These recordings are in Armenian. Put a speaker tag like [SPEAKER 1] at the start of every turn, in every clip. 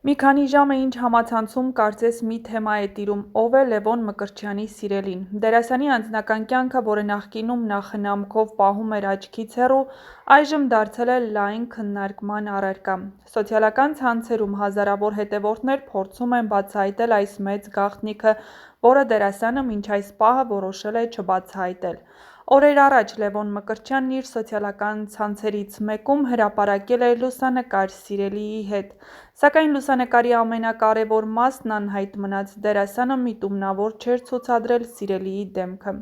[SPEAKER 1] Մի քանի ժամ է ինչ համացանցում կարծես մի թեմա է տիրում, ով է Լևոն Մկրտչյանի սիրելին։ Դերասանի անձնական կյանքը, որը նախկինում նախնամքով պահում էր աչքից հեռու, այժմ դարձել է լայն քննարկման առարկա։ Սոցիալական ցանցերում հազարավոր հետևորդներ փորձում են բացահայտել այս մեծ գաղտնիքը, որը դերասանը մինչ այս պահը որոշել է չբացահայտել։ Օրեր առաջ Լևոն Մկրտչյանն իր սոցիալական ցանցերից մեկում հրապարակել էր լուսանկար սիրելիի հետ, սակայն լուսանկարի ամենակարևոր մասն անհայտ մնաց, դերասանը միտումնավոր չէր ցուցադրել սիրելիի դեմքը։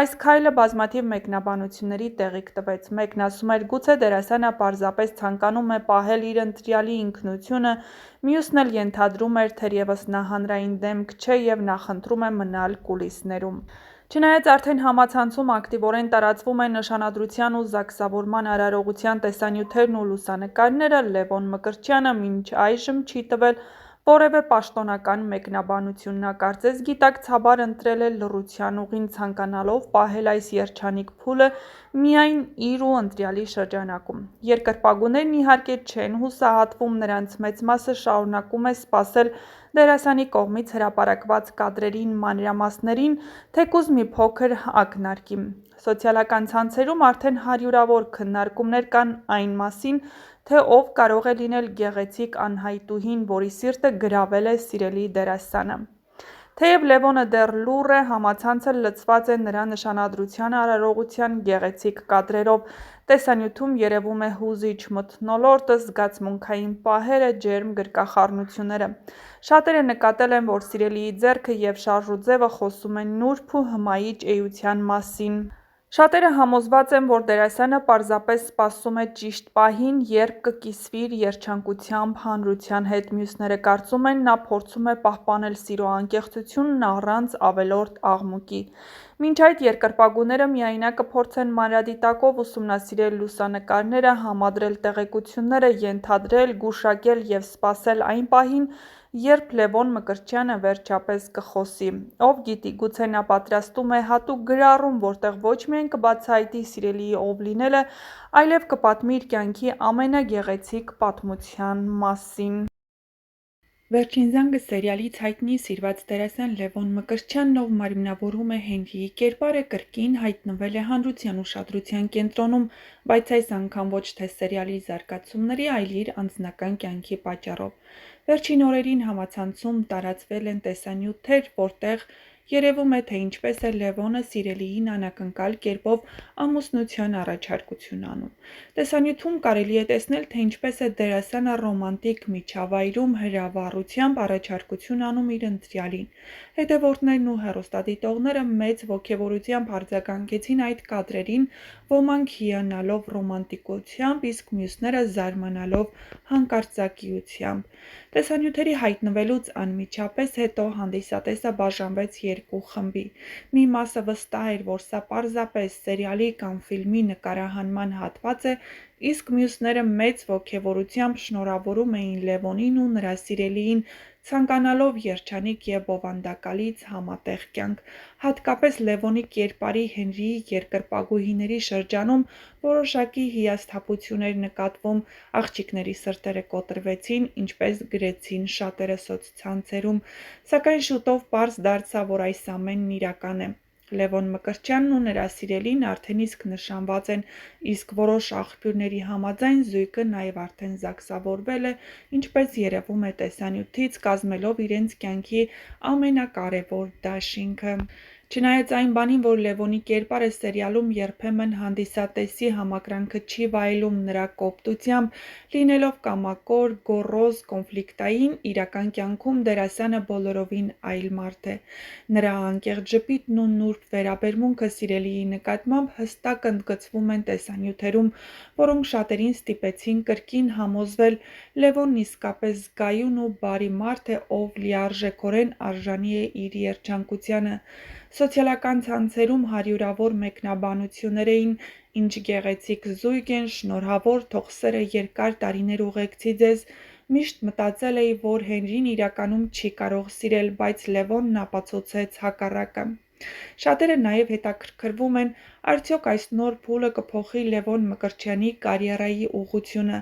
[SPEAKER 1] Այս քայլը բազմաթիվ մեկնաբանությունների տեղիք տվեց։ Մեկն ասում էր՝ գուցե դերասանը պարզապես ցանկանում է պահել իր ընտրյալի ինքնությունը, մյուսն էլ ենթադրում էր, թերևս նա հանրային դեմք չէ և նախընտրում է մնալ կուլիսներում։ Չնայած արդեն համացանցում ակտիվորեն տարածվում են նշանադրության ու զաքսավորման արարողության տեսանյութերն ու լուսանկարները, Լևոն Մկրտչյանը մինչ այժմ չի տվել որևէ պաշտոնական մեկնաբանություն։ Նա կարծես գիտակցաբար ընտրել է լռության ուղին, ցանկանալով պահել այս երջանիկ փուլը միայն իր ու ընտրյալի շրջանակում։ Երկրպագուներն իհարկե չեն հուսահատվում, նրանց մեծ մասը շարունակում է սպասել դերասանի կողմից հրապարակված կադրերին, մանրամասներին, թեկուզ մի փոքր ակնարկի։ Սոցիալական ցանցերում արդեն հարյուրավոր քննարկումներ կան այն մասին, թե ով կարող է լինել գեղեցիկ անհայտուհին, որի սիրտը գրավել է սիրելի դերասանը։ Թեև Լևոնը դեռ լուռ է, համացանցը լցված է նրա նշանադրության արարողության գեղեցիկ կադրերով։ Տեսանյութում երևում է հուզիչ մթնոլորտը, զգացմունքային պահերը, ջերմ գրկախառնությունները։ Շատերը նկատել են, որ սիրելիի ձեռքը և շարժուձևը խոսում են նուրբ ու հմայիչ էության մասին։ Շատերը համոզված են, որ դերասանը պարզապես սպասում է ճիշտ պահին, երբ կկիսվի իր երջանկությամբ հանրության հետ։ Մյուսները կարծում են, նա փորձում է պահպանել սիրո անկեղծությունն առանց ավելորդ աղմուկի։ Մինչ այդ երկրպագուները միայնակ կփորձեն մանրադիտակով ուսումնասիրել լուսանկարները, համադրել տեղեկությունները, ենթադրել, գուշակել և սպասել այն պահին, երբ Լևոն Մկրտչյանը վերջապես կխոսի։ Ով գիտի, գուցե նա պատրաստում է հատուկ գրառում, որտեղ ոչ միայն կբացահայտի սիրելիի ով լինելը, այլև կպատմի իր կյանքի ամենագեղեցիկ պատմության մասին։ Վերջին զանգը սերիալից հայտնի սիրված դերասան Լևոն Մկրտչյանն, ով մարմնավորում է Հենրիի կերպարը, կրկին հայտնվել է հանրության ուշադրության կենտրոնում, բայց այս անգամ ոչ թե սերիալի զարգացումների, այլ իր անձնական կյանքի պատճառով։ Վերջին օրերին համացանցում տարածվել են տեսանյութեր, որտեղ երևում է, թե ինչպես է Լևոնը սիրելիին անակնկալ կերպով ամուսնության առաջարկություն անում։ Տեսանյութում կարելի է տեսնել, թե ինչպես է դերասանը ռոմանտիկ միջավայրում հրավառությամբ առաջարկություն անում իր ընտրյալին։ Հետևորդներն ու հեռուստադիտողները մեծ ոգևորությամբ արձագանքեցին այդ կադրերին, ոմանք հիանալով ռոմանտիկությամբ, իսկ մյուսները զարմանալով հանկարծակիությամբ։ Տեսանյութերի հայտնվելուց անմիջապես հետո հանդիսատեսը բաժանվեց երկու խմբի։ Մի մասը վստահ էր, որ սա պարզապես սերիալի կամ ֆիլմի նկարահանման հատված է, իսկ մյուսները մեծ ոգևորությամբ շնորհավորում էին Լևոնին ու նրա սիրելիին, ցանկանալով երջանիկ և բովանդակալից համատեղ կյանք։ Հատկապես Լևոնի կերպարի, Հենրիի երկրպագուհիների շրջանում որոշակի հիասթափություն էր նկատվում, աղջիկների սրտերը կոտրվեցին, ինչպես գրեցին շատերը սոցցանցերում, սակայն շուտով պարզ դարձավ, որ այս ամենն իրական է։ Լևոն Մկրտչյանն ու նրա սիրելին արդեն իսկ նշանված են, իսկ որոշ աղբյուրների համաձայն զույգը նաև արդեն զաքսավորվել է, ինչպես երևում է տեսանյութից, կազմելով իրենց կյանքի ամենակարևոր դաշինքը։ Չնայած այն բանին, որ Լևոնի կերպարը սերիալում երբեմն հանդիսատեսի համակրանքը չի վայելում նրա կոպտությամբ, լինելով կամակոր, գոռոզ, կոնֆլիկտային, իրական կյանքում դերասանը բոլորովին այլ մարդ է։ Նրա անկեղծ ժպիտն ու նուրբ վերաբերմունքը սիրելիի նկատմամբ հստակ ընդգծվում են տեսանյութերում, որոնք շատերին ստիպեցին կրկին համոզվել՝ Լևոնն իսկապես զգայուն ու բարի մարդ է, ով լիարժեքորեն արժանի է իր երջանկությանը։ Սոցիալական ցանցերում հարյուրավոր մեկնաբանություններ էին՝ ինչ գեղեցիկ զույգ են, շնորհավոր, թող սերը երկար տարիներ ուղեկցի ձեզ։ Միշտ մտածել էի, որ Հենրին իրականում չի կարող սիրել, բայց Լևոնն ապացուցեց հակառակը։ Շատերը նաև հետաքրքրվում են, արդյոք այս նոր փուլը կփոխի Լևոն Մկրտչյանի կարիերայի ուղղությունը։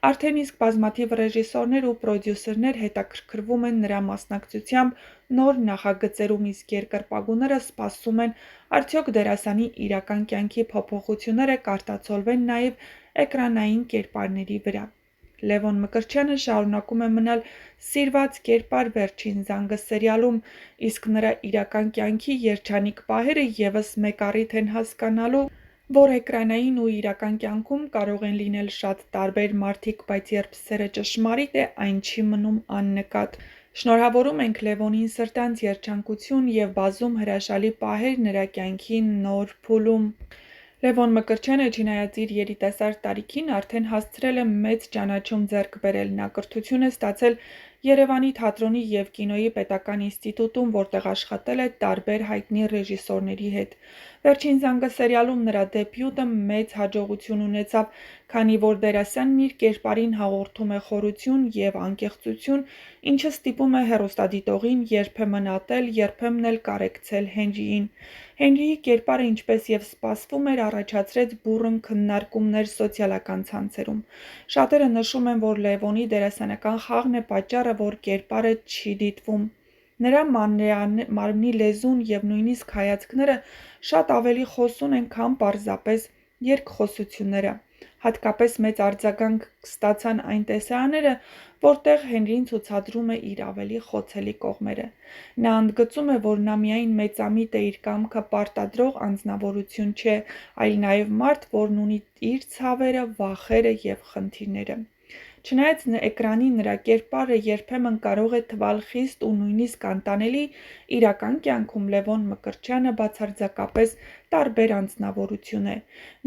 [SPEAKER 1] Արդեն իսկ բազմաթիվ ռեժիսորներ ու պրոդյուսերներ հետաքրքրվում են նրա մասնակցությամբ նոր նախագծերում, իսկ երկրպագուները սպասում են, արդյոք դերասանի իրական կյանքի փոփոխությունները կարտացոլվեն նաև էկրանային կերպարների վրա։ Լևոն Մկրտչյանը շարունակում է մնալ սիրված կերպար «Վերջին զանգը» սերիալում, իսկ նրա իրական կյանքի երջանիկ պահերը ևս մեկ առիթ են հասկանալու, որ էկրանային ու իրական կյանքում կարող են լինել շատ տարբեր մարդիկ, բայց երբ սերը ճշմարիտ է, այն չի մնում աննկատ։ Շնորհավորում ենք Լևոնին սրտանց երջանկություն և բազում հրաշալի պահեր նրա կյանքի նոր փուլում։ Լևոն Մկրտչյանը, չնայած իր երիտասարդ տարիքին, արդեն հասցրել է մեծ ճանաչում ձեռք բերել։ Նա կրթություն է ստացել Երևանի թատրոնի և կինոյի պետական ինստիտուտում, որտեղ աշխատել է տարբեր հայտնի ռեժիսորների հետ։ «Վերջին զանգը» սերիալում նրա դեբյուտը մեծ հաջողություն ունեցավ, քանի որ դերասանն իր կերպարին հաղորդում է խորություն և անկեղծություն, ինչը ստիպում է հեռուստադիտողին երբեմն ատել, երբեմն էլ կարեկցել Հենրիին։ Հենրիի կերպարը, ինչպես և սպասվում էր, առաջացրեց բուռն քննարկումներ սոցիալական ցանցերում։ Շատերը նշում են, որ Լևոնի դերասանական խաղն է պատճառը, որ կերպարը չի դիտվում։ Նրա մարմնի լեզուն և նույնիսկ հայացքները շատ ավելի խոսուն են, քան պարզապես երկխոսությունները։ Հատկապես մեծ արձագանք ստացան այն տեսարանները, որտեղ Հենրին ցուցադրում է իր ավելի խոցելի կողմերը։ Նա ընդգծում է, որ նա միայն մեծամիտ է, իր կամքը պարտադրող անձնավորություն չէ, այլ նաև մարդ, որն ունի իր ցավերը, վախերը և խնդիրները։ Չնայած էկրանի նրա կերպարը երբեմն կարող է թվալ խիստ ու նույնիսկ անտանելի, իրական կյանքում Լևոն Մկրտչյանը բացարձակապես տարբեր անձնավորություն է։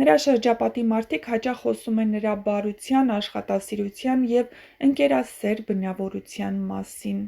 [SPEAKER 1] Նրա շրջապատի մարդիկ հաճախ խոսում են նրա բարության, աշխատասիրության և ընկերասեր բնավորության մասին։